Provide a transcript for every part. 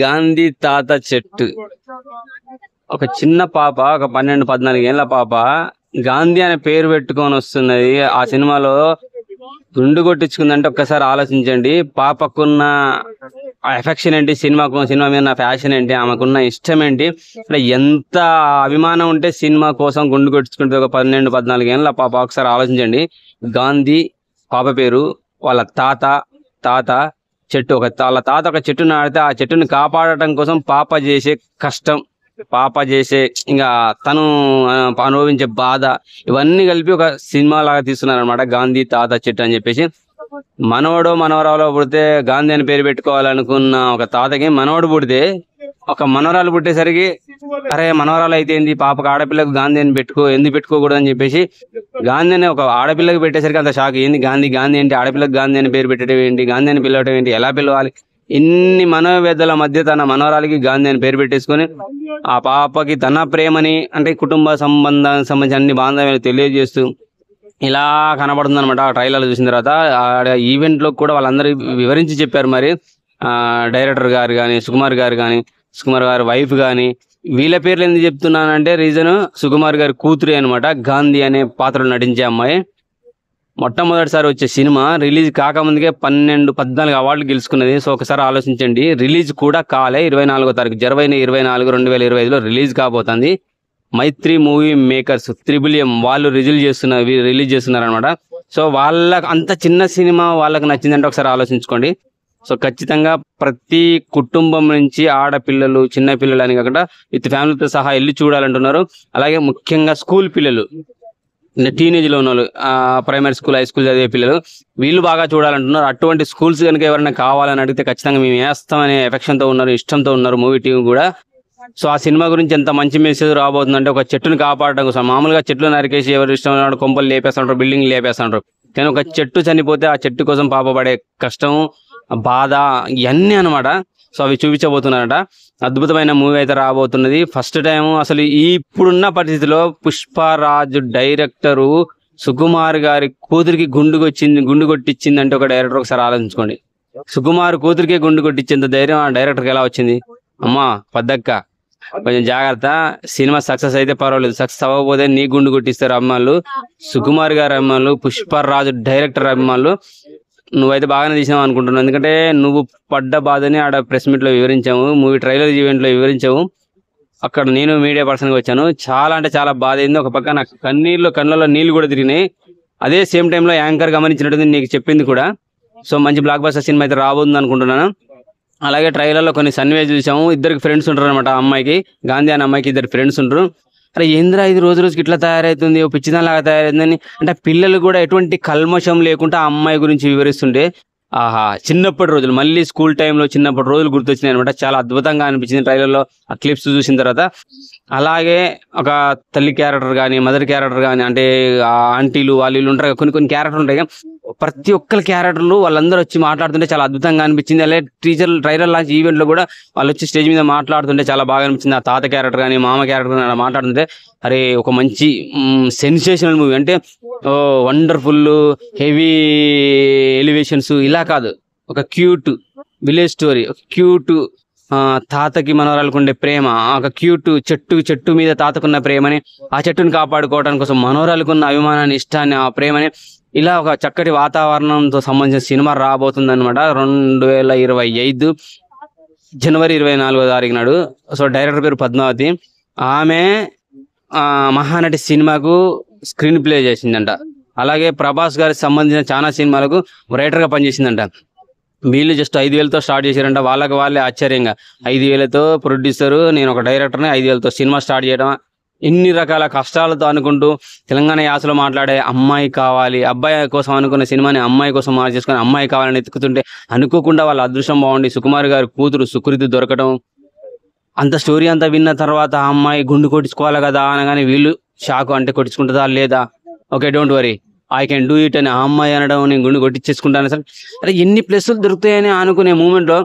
గాంధీ తాత చెట్టు. ఒక చిన్న పాప, ఒక 12-14 ఏళ్ల పాప గాంధీ అనే పేరు పెట్టుకొని వస్తున్నది. ఆ సినిమాలో గుండు కొట్టించుకుందంటే ఒక్కసారి ఆలోచించండి. పాపకున్న ఎఫెక్షన్ ఏంటి, సినిమా మీద ఉన్న ఫ్యాషన్ ఏంటి, ఆమెకున్న ఇష్టం ఏంటి, అంటే ఎంత అభిమానం ఉంటే సినిమా కోసం గుండు కొట్టించుకుంటే ఒక 12-14 ఏళ్ళ పాప. ఒకసారి ఆలోచించండి. గాంధీ పాప పేరు, వాళ్ళ తాత చెట్టు. వాళ్ళ తాత ఒక చెట్టును నాటితే ఆ చెట్టుని కాపాడటం కోసం పాప చేసే కష్టం, పాప చేసే ఇంకా తను అనుభవించే బాధ, ఇవన్నీ కలిపి ఒక సినిమా లాగా తీస్తున్నారు అనమాట. గాంధీ తాత చెట్టు అని చెప్పేసి. మనవడో మనవరాలో పుడితే గాంధీ అని పేరు పెట్టుకోవాలనుకున్న ఒక తాతకి మనవడు పుడితే, ఒక మనవరాలు పుట్టేసరికి అరే మనవరాలు అయితే ఏంది, పాపకు ఆడపిల్లకు గాంధీ అని ఎందుకు పెట్టుకోకూడదు అని చెప్పేసి గాంధీ అని ఒక ఆడపిల్లకి పెట్టేసరికి అంత షాక్. ఏంది గాంధీ ఏంటి, ఆడపిల్లకు గాంధీ అని పేరు పెట్టడం ఏంటి, గాంధీ అని పిలవడం ఏంటి, ఎలా పిలవాలి, ఇన్ని మనోవేదల మధ్య తన మనవరాలకి గాంధీ అని పేరు పెట్టేసుకొని ఆ పాపకి తన ప్రేమని, అంటే కుటుంబ సంబంధానికి సంబంధించి అన్ని బాంధవ్యాలు తెలియజేస్తూ ఇలా కనబడుతుంది అనమాట. ఆ ట్రైలర్ చూసిన తర్వాత ఆ ఈవెంట్ లో కూడా వాళ్ళందరూ వివరించి చెప్పారు. మరి డైరెక్టర్ గారు కానీ, సుకుమార్ గారి వైఫ్ కానీ, వీళ్ళ పేర్లు ఎందుకు చెప్తున్నానంటే రీజన్, సుకుమార్ గారి కూతురి అనమాట గాంధీ అనే పాత్రలో నటించే అమ్మాయి. మొట్టమొదటిసారి వచ్చే సినిమా రిలీజ్ కాకముందుకే 12-14 అవార్డులు గెలుచుకున్నది. సో ఒకసారి ఆలోచించండి. రిలీజ్ కూడా కాలే. 24వ తారీఖు జనవరి 24, 2025లో రిలీజ్ కాబోతుంది. మైత్రి మూవీ మేకర్స్ త్రిబుల్-ఎం వాళ్ళు రిలీజ్ చేస్తున్నారు అనమాట. సో వాళ్ళకి అంత చిన్న సినిమా వాళ్ళకి నచ్చిందంటే ఒకసారి ఆలోచించుకోండి. సో ఖచ్చితంగా ప్రతి కుటుంబం నుంచి ఆడపిల్లలు, చిన్న పిల్లలు అని కాకుండా విత్ ఫ్యామిలీతో సహా వెళ్ళి చూడాలంటున్నారు. అలాగే ముఖ్యంగా స్కూల్ పిల్లలు, టీనేజ్ లో ఉన్న వాళ్ళు, ప్రైమరీ స్కూల్, హై స్కూల్ చదివే పిల్లలు, వీళ్ళు బాగా చూడాలంటున్నారు. అటువంటి స్కూల్స్ కనుక ఎవరైనా కావాలని అడిగితే ఖచ్చితంగా మేము వేస్తామనే ఎఫెక్షన్ తో ఉన్నారు, ఇష్టంతో ఉన్నారు మూవీ టీం కూడా. సో ఆ సినిమా గురించి ఎంత మంచి మెసేజ్ రాబోతుందంటే, ఒక చెట్టును కాపాడడం కోసం. మామూలుగా చెట్లు నరికేసి ఎవరు ఇష్టం ఉన్నాడు కొంపలు లేపేస్తుంటారు, బిల్డింగ్ లేపేస్తుంటారు. కానీ ఒక చెట్టు చనిపోతే ఆ చెట్టు కోసం పాప పడే కష్టం, బాధ, ఇవన్నీ అనమాట. సో అవి చూపించబోతున్నారట. అద్భుతమైన మూవీ అయితే రాబోతున్నది. ఫస్ట్ టైం అసలు ఇప్పుడున్న పరిస్థితిలో పుష్పరాజు డైరెక్టరు సుకుమార్ గారి కూతురికి గుండు కొట్టించింది అంటే ఒక డైరెక్టర్ ఒకసారి ఆలోచించుకోండి. సుకుమార్ కూతురికే గుండు కొట్టించేంత ధైర్యం ఆ డైరెక్టర్కి ఎలా వచ్చింది? అమ్మా పద్దక్క, కొంచెం జాగ్రత్త. సినిమా సక్సెస్ అయితే పర్వాలేదు, సక్సెస్ అవ్వకపోతే నీ గుండు కొట్టిస్తారు అమ్మాళ్ళు. సుకుమార్ గారి అమ్మాళ్ళు, పుష్పరాజు డైరెక్టర్ అమ్మాళ్ళు. నువ్వైతే బాగానే తీసినావు అనుకుంటున్నావు. ఎందుకంటే నువ్వు పడ్డ బాధని ఆడ ప్రెస్ మీట్ లో వివరించాము, మూవీ ట్రైలర్ ఈవెంట్ లో వివరించావు. అక్కడ నేను మీడియా పర్సన్ గా వచ్చాను. చాలా అంటే చాలా బాధ అయింది. ఒక పక్క నాకు కళ్ళలో నీళ్లు కూడా తిరిగినాయి. అదే సేమ్ టైంలో యాంకర్ గమనించినట్టు నీకు చెప్పింది కూడా. సో మంచి బ్లాక్ బస్టర్ సినిమా అయితే రాబోతుంది అనుకుంటున్నాను. అలాగే ట్రైలర్లో కొన్ని సన్నివేశాలు చూసాము. ఇద్దరికి ఫ్రెండ్స్ ఉంటారు అనమాట. అమ్మాయికి, గాంధీ అనే అమ్మాయికి 2 ఫ్రెండ్స్ ఉంటారు. అరే ఏంద్రా ఇది రోజుకి ఇట్లా తయారవుతుంది, ఓ పిచ్చిదానిలాగా తయారైతుందని అంటే పిల్లలు కూడా ఎటువంటి కల్మషం లేకుండా ఆ అమ్మాయి గురించి వివరిస్తుంటే ఆహా, చిన్నప్పటి రోజులు, మళ్ళీ స్కూల్ టైంలో చిన్నప్పటి రోజులు గుర్తొచ్చినాయి అనమాట. చాలా అద్భుతంగా అనిపించింది ట్రైలర్లో ఆ క్లిప్స్ చూసిన తర్వాత. అలాగే ఒక తల్లి క్యారెక్టర్ కానీ, మదర్ క్యారెక్టర్ కానీ, అంటే ఆంటీలు వాళ్ళు ఉంటారు, కొన్ని క్యారెక్టర్ ఉంటాయి. ప్రతి ఒక్కరి క్యారెక్టర్లు వాళ్ళందరూ వచ్చి మాట్లాడుతుంటే చాలా అద్భుతంగా అనిపించింది. అలాగే ట్రైలర్ లాంచ్ ఈవెంట్ లో కూడా వాళ్ళు వచ్చి స్టేజ్ మీద మాట్లాడుతుంటే చాలా బాగా అనిపించింది. ఆ తాత క్యారెక్టర్ కానీ, మామ క్యారెక్టర్ కానీ మాట్లాడుతుంటే అరే ఒక మంచి సెన్సేషనల్ మూవీ, అంటే వండర్ఫుల్ హెవీ ఎలివేషన్స్ ఇలా కాదు, ఒక క్యూట్ విలేజ్ స్టోరీ, ఒక క్యూట్ తాతకి మనవరాలకు ఉండే ప్రేమ, ఒక క్యూట్ చెట్టు మీద తాతకున్న ప్రేమని, ఆ చెట్టుని కాపాడుకోవడానికి కోసం మనవరాలకున్న అభిమానాన్ని, ఇష్టాన్ని, ఆ ప్రేమని, ఇలా ఒక చక్కటి వాతావరణంతో సంబంధించిన సినిమా రాబోతుంది అనమాట. 2025 జనవరి 24వ తారీఖు నాడు. సో డైరెక్టర్ పేరు పద్మావతి. ఆమె మహానటి సినిమాకు స్క్రీన్ ప్లే చేసిందంట. అలాగే ప్రభాస్ గారికి సంబంధించిన చాలా సినిమాలకు రైటర్ గా పనిచేసిందంట. వీళ్ళు జస్ట్ 5,000తో స్టార్ట్ చేశారంట. వాళ్ళే ఆశ్చర్యంగా 5,000తో ప్రొడ్యూసర్, నేను ఒక డైరెక్టర్ని, 5,000తో సినిమా స్టార్ట్ చేయడం, ఇన్ని రకాల కష్టాలతో అనుకుంటూ తెలంగాణ యాసలో మాట్లాడే అమ్మాయి కావాలి, అబ్బాయి కోసం అనుకున్న సినిమాని అమ్మాయి కోసం మార్చేసుకొని అమ్మాయి కావాలని ఎత్తుకుతుంటే అనుకోకుండా వాళ్ళ అదృష్టం బాగుండి సుకుమార్ గారి కూతురు సుకృతి దొరకడం, అంత స్టోరీ అంతా విన్న తర్వాత ఆ అమ్మాయి గుండు కొట్టించుకోవాలి కదా అనగానే వీళ్ళు షాకు, అంటే కొట్టించుకుంటుందా లేదా, okay don't worry I can do it అని ఆ అమ్మాయి అనడం, నేను గుండు కొట్టించేసుకుంటాను సార్. అరే ఎన్ని ప్లస్లు దొరుకుతాయని అనుకునే మూమెంట్లో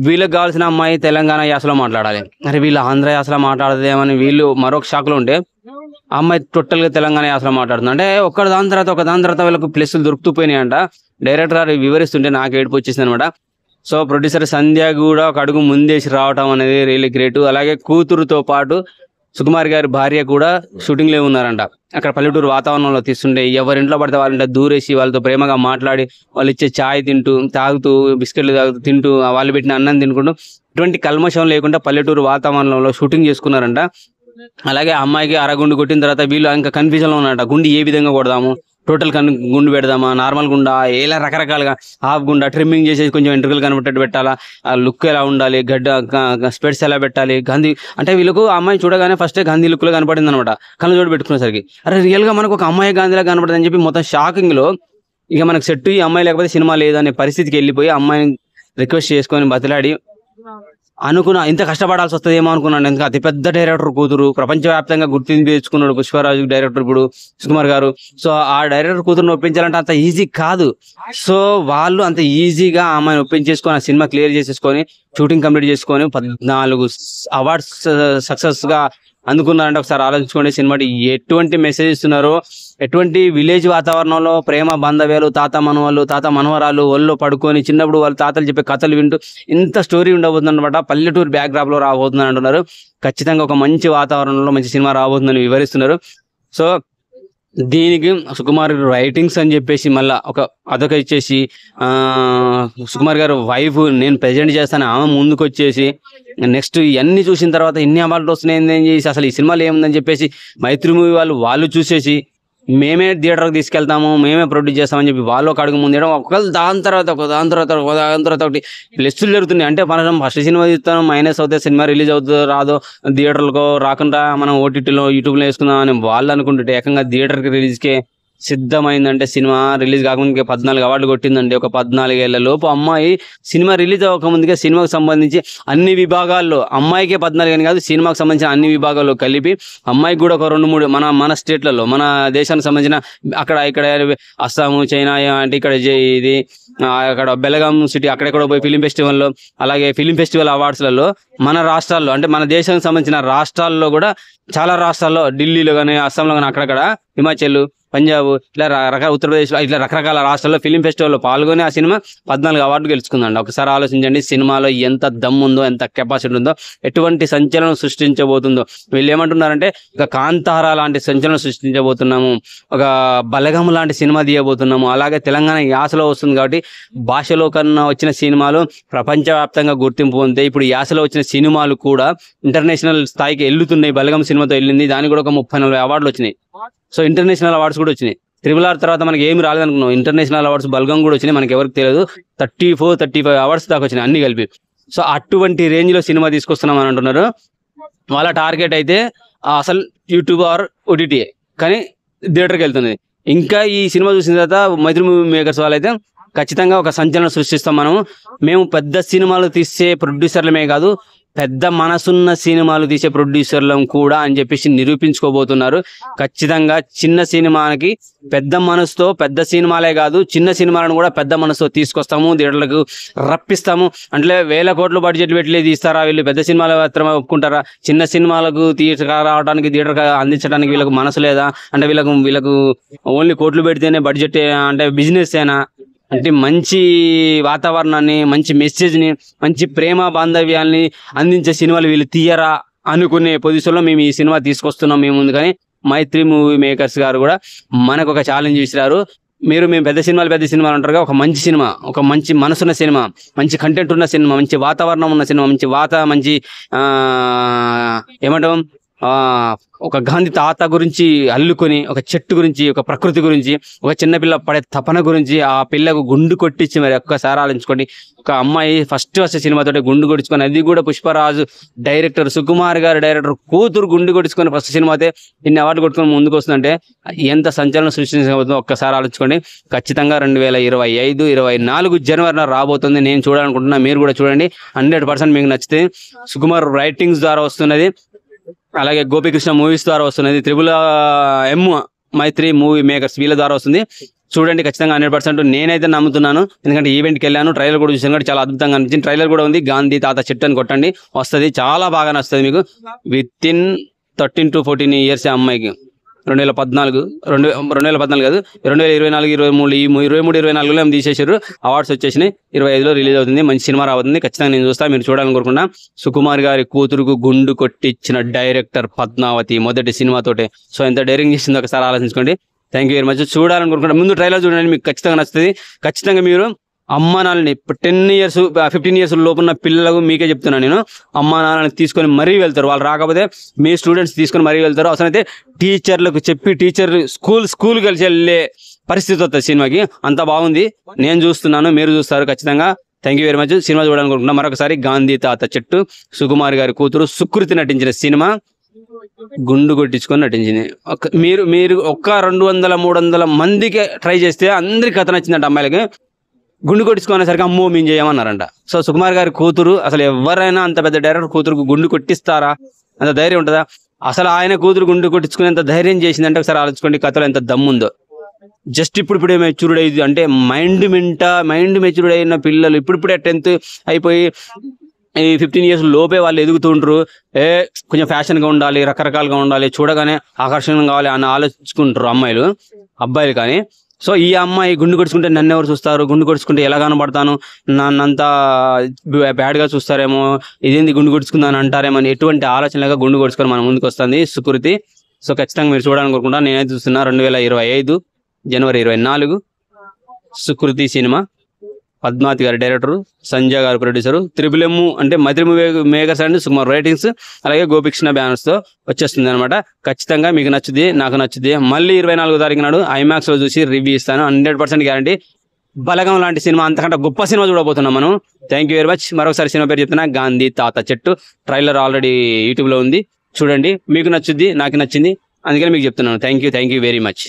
వీళ్ళకి కావాల్సిన అమ్మాయి తెలంగాణ యాసలో మాట్లాడాలి, అరే వీళ్ళు ఆంధ్ర యాసలో మాట్లాడదేమని వీళ్ళు మరొక షాక్లో ఉంటే ఆ అమ్మాయి టోటల్గా తెలంగాణ యాసలో మాట్లాడుతుంది. అంటే ఒక దాని తర్వాత వీళ్ళకి ప్లస్లు దొరుకుతూ పోయినాయి అంట. డైరెక్టర్ గారు వివరిస్తుంటే నాకు ఏడుపు వచ్చేసింది అనమాట. సో ప్రొడ్యూసర్ సంధ్య కూడా ఒక అడుగు ముందేసి రావటం అనేది రియల్లీ గ్రేట్. అలాగే కూతురుతో పాటు సుకుమార్ గారి భార్య కూడా షూటింగ్లో ఉన్నారంట. అక్కడ పల్లెటూరు వాతావరణంలో తీస్తుంటే ఎవరింట్లో పడితే వాళ్ళంటే దూరేసి వాళ్ళతో ప్రేమగా మాట్లాడి వాళ్ళు ఇచ్చే ఛాయ్ తాగుతూ బిస్కెట్లు తాగుతూ తింటూ వాళ్ళు పెట్టిన అన్నం తినుకుంటూ ఎటువంటి కల్మషం లేకుండా పల్లెటూరు వాతావరణంలో షూటింగ్ చేసుకున్నారంట. అలాగే అమ్మాయికి అరగుండు కొట్టిన తర్వాత వీళ్ళు ఇంకా కన్ఫ్యూజన్లో ఉన్నారంట. గుండు ఏ విధంగా కొడదాము, టోటల్ గుండు పెడదామా, నార్మల్ గుండా, ఇలా రకరకాలుగా హాఫ్ గుండా ట్రిమ్మింగ్ చేసేసి కొంచెం వెంట్రుకలు కనబట్టేట్టు పెట్టాలా, ఆ లుక్ ఎలా ఉండాలి, స్పెట్స్ ఎలా పెట్టాలి, గాంధీ అంటే వీళ్ళకు అమ్మాయి చూడగానే ఫస్టే గాంధీ లుక్లో కనపడింది అనమాట. కళ్ళజోడు పెట్టుకునేసరికి అరే రియల్గా మనకు ఒక అమ్మాయి గాంధీలా కనపడదు అని చెప్పి మొత్తం షాకింగ్లో ఇక మనకు సెట్ ఈ అమ్మాయి లేకపోతే సినిమా లేదనే పరిస్థితికి వెళ్ళిపోయి అమ్మాయిని రిక్వెస్ట్ చేసుకొని బతిలాడి అనుకున్నా ఇంత కష్టపడాల్సి వస్తుందేమో అనుకున్నాను. ఎందుకంటే అతిపెద్ద డైరెక్టర్ కూతురు, ప్రపంచవ్యాప్తంగా గుర్తింపు తెచ్చుకున్నాడు పుష్పరాజు డైరెక్టర్ ఇప్పుడు సుకుమార్ గారు. సో ఆ డైరెక్టర్ కూతురుని ఒప్పించాలంటే అంత ఈజీ కాదు. సో వాళ్ళు అంత ఈజీగా ఆమెను ఒప్పించేసుకొని ఆ సినిమా క్లియర్ చేసేసుకొని షూటింగ్ కంప్లీట్ చేసుకొని 14 అవార్డ్స్ సక్సెస్గా అందుకున్నారంటే ఒకసారి ఆలోచించుకోండి. సినిమాకి ఎటువంటి మెసేజ్ ఇస్తున్నారో, ఎటువంటి విలేజ్ వాతావరణంలో ప్రేమ బాంధవ్యాలు, తాత మనవరాలు ఒళ్ళో పడుకొని చిన్నప్పుడు వాళ్ళ తాతలు చెప్పే కథలు వింటూ ఇంత స్టోరీ ఉండబోతుంది అనమాట. పల్లెటూరు బ్యాక్డ్రాప్ లో రాబోతుందని అంటున్నారు. ఖచ్చితంగా ఒక మంచి వాతావరణంలో మంచి సినిమా రాబోతుందని వివరిస్తున్నారు. సో దీనికి సుకుమార్ రైటింగ్స్ అని చెప్పేసి మళ్ళీ అదొక ఇచ్చేసి సుకుమార్ గారు వైఫ్ నేను ప్రెజెంట్ చేస్తాను ఆమె ముందుకు వచ్చేసి నెక్స్ట్ ఇవన్నీ చూసిన తర్వాత ఇన్ని అవార్డులు వస్తున్నాయి ఏం చేసి అసలు ఈ సినిమాలో ఏముందని చెప్పేసి మైత్రి మూవీ వాళ్ళు చూసేసి మేమే థియేటర్కి తీసుకెళ్తాము, మేమే ప్రొడ్యూస్ చేస్తామని చెప్పి వాళ్ళు ఒక అడుగు ముందు ఒకళ్ళు దాని తర్వాత ఒకటి ప్లస్లు జరుగుతున్నాయి. అంటే మనం ఫస్ట్ సినిమా తీస్తాం మైనస్ అవుతే సినిమా రిలీజ్ అవుతుందో రాదో, థియేటర్లకు రాకుండా మనం ఓటీటీలో యూట్యూబ్లో వేసుకుందాం అని వాళ్ళు అనుకుంటుంటే ఏకంగా థియేటర్కి రిలీజ్కే సిద్ధమైందంటే సినిమా రిలీజ్ కాకముందుకే 14 అవార్డులు కొట్టిందండి. ఒక 14 ఏళ్ల లోపు అమ్మాయి సినిమా రిలీజ్ అవ్వకముందుకే సినిమాకు సంబంధించి అన్ని విభాగాల్లో అమ్మాయికే 14 అని కాదు సినిమాకు సంబంధించిన అన్ని విభాగాల్లో కలిపి అమ్మాయికి కూడా ఒక 2-3 మన స్టేట్లలో మన దేశానికి సంబంధించిన ఇక్కడ అస్సాము చైనా అంటే ఇక్కడ ఇది అక్కడ బెలగాం సిటీ అక్కడెక్కడ పోయి ఫిలిం ఫెస్టివల్లో అలాగే ఫిలిం ఫెస్టివల్ అవార్డ్స్లలో మన రాష్ట్రాల్లో అంటే మన దేశానికి సంబంధించిన రాష్ట్రాల్లో కూడా చాలా రాష్ట్రాల్లో ఢిల్లీలో కానీ అస్సాంలో కానీ అక్కడక్కడ హిమాచల్ పంజాబ్ ఇట్లా ఉత్తరప్రదేశ్ ఇట్లా రకరకాల రాష్ట్రాల్లో ఫిలిం ఫెస్టివల్లో పాల్గొని ఆ సినిమా 14 అవార్డులు గెలుచుకుందండి. ఒకసారి ఆలోచించండి సినిమాలో ఎంత దమ్ము ఉందో, ఎంత కెపాసిటీ ఉందో, ఎటువంటి సంచలనం సృష్టించబోతుందో. వీళ్ళు ఏమంటున్నారంటే ఒక కాంతారా లాంటి సంచలనం సృష్టించబోతున్నాము, ఒక బలగం లాంటి సినిమా తీయబోతున్నాము. అలాగే తెలంగాణ యాసలో వస్తుంది కాబట్టి భాషలో కన్నా వచ్చిన సినిమాలు ప్రపంచవ్యాప్తంగా గుర్తింపు పొందితే ఇప్పుడు యాసలో వచ్చిన సినిమాలు కూడా ఇంటర్నేషనల్ స్థాయికి వెళ్తున్నాయి. బలగం సినిమాతో వెళ్ళింది, దానికి కూడా ఒక 30-40 అవార్డులు వచ్చినాయి. సో ఇంటర్నేషనల్ అవార్డ్స్ కూడా వచ్చినాయి. RRR తర్వాత మనకి ఏమి రాలేదనుకున్నాం, ఇంటర్నేషనల్ అవార్డ్స్ బల్గం కూడా వచ్చినాయి. మనకి ఎవరికి తెలియదు 34-35 అవార్డ్స్ దాకా వచ్చినాయి అన్ని కలిపి. సో అటువంటి రేంజ్లో సినిమా తీసుకొస్తున్నాం అని అంటున్నారు. వాళ్ళ టార్గెట్ అయితే అసలు యూట్యూబ్ ఆర్ OTT కానీ థియేటర్కి వెళ్తుంది. ఇంకా ఈ సినిమా చూసిన తర్వాత మైత్రి మూవీ మేకర్స్ వాళ్ళైతే ఖచ్చితంగా ఒక సంచలనం సృష్టిస్తాం. మేము పెద్ద సినిమాలు తీసే ప్రొడ్యూసర్లమే కాదు పెద్ద మనసున్న సినిమాలు తీసే ప్రొడ్యూసర్లం కూడా అని చెప్పేసి నిరూపించుకోబోతున్నారు. ఖచ్చితంగా చిన్న సినిమాకి పెద్ద మనసుతో, పెద్ద సినిమాలే కాదు చిన్న సినిమాలను కూడా పెద్ద మనసుతో తీసుకొస్తాము, థియేటర్లకు రప్పిస్తాము. అంటే 1000 కోట్ల బడ్జెట్ పెట్టి తీస్తారా వీళ్ళు, పెద్ద సినిమాలు మాత్రమే ఒప్పుకుంటారా? చిన్న సినిమాలకు తీసుకురావడానికి థియేటర్ అందించడానికి వీళ్ళకు మనసు లేదా? అంటే వీళ్ళకు ఓన్లీ కోట్లు పెడితేనే బడ్జెట్ అంటే బిజినెస్ ఏనా అంటే మంచి వాతావరణాన్ని, మంచి మెసేజ్ని, మంచి ప్రేమ బాంధవ్యాల్ని అందించే సినిమాలు వీళ్ళు తీయరా అనుకునే పొజిషన్లో మేము ఈ సినిమా తీసుకొస్తున్నాం మేము ముందు. కానీ మైత్రి మూవీ మేకర్స్ గారు కూడా మనకు ఒక ఛాలెంజ్ ఇచ్చినారు. మేము పెద్ద సినిమాలు అంటారుగా, ఒక మంచి సినిమా, ఒక మంచి మనసున్న సినిమా, మంచి కంటెంట్ ఉన్న సినిమా, మంచి వాతావరణం ఉన్న సినిమా, మంచి ఏమంటాం ఒక గాంధీ తాత గురించి అల్లుకొని, ఒక చెట్టు గురించి, ఒక ప్రకృతి గురించి, ఒక చిన్నపిల్ల పడే తపన గురించి, ఆ పిల్లకు గుండు కొట్టించి మరి ఒక్కసారి ఆలోచించుకోండి. ఒక అమ్మాయి ఫస్ట్ సినిమాతో గుండు కొట్టించుకొని, అది కూడా పుష్పరాజు డైరెక్టర్ సుకుమార్ గారు డైరెక్టర్ కూతురు గుండు కొట్టించుకొని ఫస్ట్ సినిమా అయితే ఇన్ని అవార్డు కొట్టుకొని ముందుకు వస్తుందంటే ఎంత సంచలనం సృష్టించబోతుందో ఒక్కసారి ఆలోచించుకోండి. ఖచ్చితంగా 2025-24 జనవరిలో రాబోతుంది. నేను చూడాలనుకుంటున్నా, మీరు కూడా చూడండి. 100% మీకు నచ్చితే. సుకుమార్ రైటింగ్స్ ద్వారా వస్తున్నది, అలాగే గోపికృష్ణ మూవీస్ ద్వారా వస్తున్నది, M మైత్రి మూవీ మేకర్స్ వీళ్ళ ద్వారా వస్తుంది. చూడండి ఖచ్చితంగా 100% నేనైతే నమ్ముతున్నాను. ఎందుకంటే ఈవెంట్కి వెళ్ళాను, ట్రైలర్ కూడా చూసాను కాబట్టి చాలా అద్భుతంగా అనిపించింది. ట్రైలర్ కూడా ఉంది, గాంధీ తాత చెట్టు అని కొట్టండి వస్తుంది, చాలా బాగా నచ్చుతుంది మీకు. విత్ ఇన్ 13 to 14 ఇయర్స్ అమ్మాయికి 2014 2014 కాదు 2024 23 ఈ 23-24లో ఏమో తీసేసారు. అవార్డ్స్ వచ్చేసినాయి. 25లో రిలీజ్ అవుతుంది. మంచి సినిమా రాబోతుంది. ఖచ్చితంగా నేను చూస్తా. మీరు చూడాలని కోరుకున్నా. సుకుమార్ గారి కూతురుకు గుండు కొట్టించిన డైరెక్టర్ పద్మావతి మొదటి సినిమాతోటే. సో ఎంత డైరింగ్ చేసిందో ఒకసారి ఆలోచించుకోండి. Thank you very much. చూడాలని కోరుకుంటా. ముందు ట్రైలర్ చూడండి, మీకు ఖచ్చితంగా నచ్చుతుంది. ఖచ్చితంగా మీరు అమ్మ నాన్నని 10 years 15 years లోపున్న పిల్లలకు మీకే చెప్తున్నాను నేను, అమ్మ నాన్నని తీసుకొని మరీ వెళ్తారు. వాళ్ళు రాకపోతే మీ స్టూడెంట్స్ తీసుకొని మరీ వెళ్తారు. అవసరమైతే టీచర్లకు చెప్పి టీచర్ స్కూల్ కలిసి వెళ్ళే పరిస్థితి వస్తుంది సినిమాకి. అంత బాగుంది. నేను చూస్తున్నాను, మీరు చూస్తారు ఖచ్చితంగా. Thank you very much. సినిమా చూడాలనుకుంటున్నా. మరొకసారి గాంధీ తాత చెట్టు, సుకుమార్ గారి కూతురు సుకృతి నటించిన సినిమా. గుండు కొట్టించుకొని నటించింది. మీరు ఒక్క 200-300 మందికి ట్రై చేస్తే అందరికి కథ నచ్చిందంట. అమ్మాయిలకి గుండు కొట్టించుకునేసరికి అమ్మో మేము చేయమన్నారంట. సో సుకుమార్ గారి కూతురు, అసలు ఎవరైనా అంత పెద్ద డైరెక్టర్ కూతురుకు గుండు కొట్టిస్తారా? అంత ధైర్యం ఉంటుందా? అసలు ఆయన కూతురు గుండు కొట్టించుకునేంత ధైర్యం చేసిందంటే ఒకసారి ఆలోచించుకోండి. కథలో ఎంత దమ్ముందో. జస్ట్ ఇప్పుడే మెచ్యూర్డ్ అయ్యింది అంటే మైండ్ మెచ్యూర్డ్ అయిన పిల్లలు ఇప్పుడిప్పుడే 10th అయిపోయి ఈ 15 years లోపే వాళ్ళు ఎదుగుతుంటారు. కొంచెం ఫ్యాషన్గా ఉండాలి, రకరకాలుగా ఉండాలి, చూడగానే ఆకర్షణగా కావాలి అని ఆలోచించుకుంటారు అమ్మాయిలు, అబ్బాయిలు కానీ. సో ఈ అమ్మాయి గుండు కొడుచుకుంటే నన్ను ఎవరు చూస్తారు, గుండు కొడుచుకుంటే ఎలా కనబడతాను, నన్నంతా బ్యాడ్గా చూస్తారేమో, ఇదేంది గుండు కొడుచుకుందని అంటారేమో అని ఎటువంటి ఆలోచనలుగా గుండు కొడుచుకొని మన ముందుకు వస్తుంది సుకృతి. సో ఖచ్చితంగా మీరు చూడాలని కోరుకుంటా. నేనైతే చూస్తున్నా 2025 జనవరి 24 సుకృతి సినిమా. పద్మావతి గారి డైరెక్టర్, సంజయ్ గారు ప్రొడ్యూసర్, త్రిబుల్ అంటే మధుర మేకర్స్ అండ్ సుకుమార్ రైటింగ్స్, అలాగే గోపికృష్ణ బ్యానర్స్ తో వచ్చేస్తుంది అనమాట. ఖచ్చితంగా మీకు నచ్చుది, నాకు నచ్చుది. మళ్ళీ 24వ తారీఖు నాడు IMAX లో చూసి రివ్యూ ఇస్తాను. 100% గ్యారంటీ. బలగం లాంటి సినిమా, అంతకంటే గొప్ప సినిమా చూడబోతున్నాం మనం. Thank you very much. మరొకసారి సినిమా పేరు చెప్తున్నా, గాంధీ తాత చెట్టు. ట్రైలర్ ఆల్రెడీ యూట్యూబ్ లో ఉంది, చూడండి. మీకు నచ్చుద్ది, నాకు నచ్చింది, అందుకని మీకు చెప్తున్నాను. Thank you very much.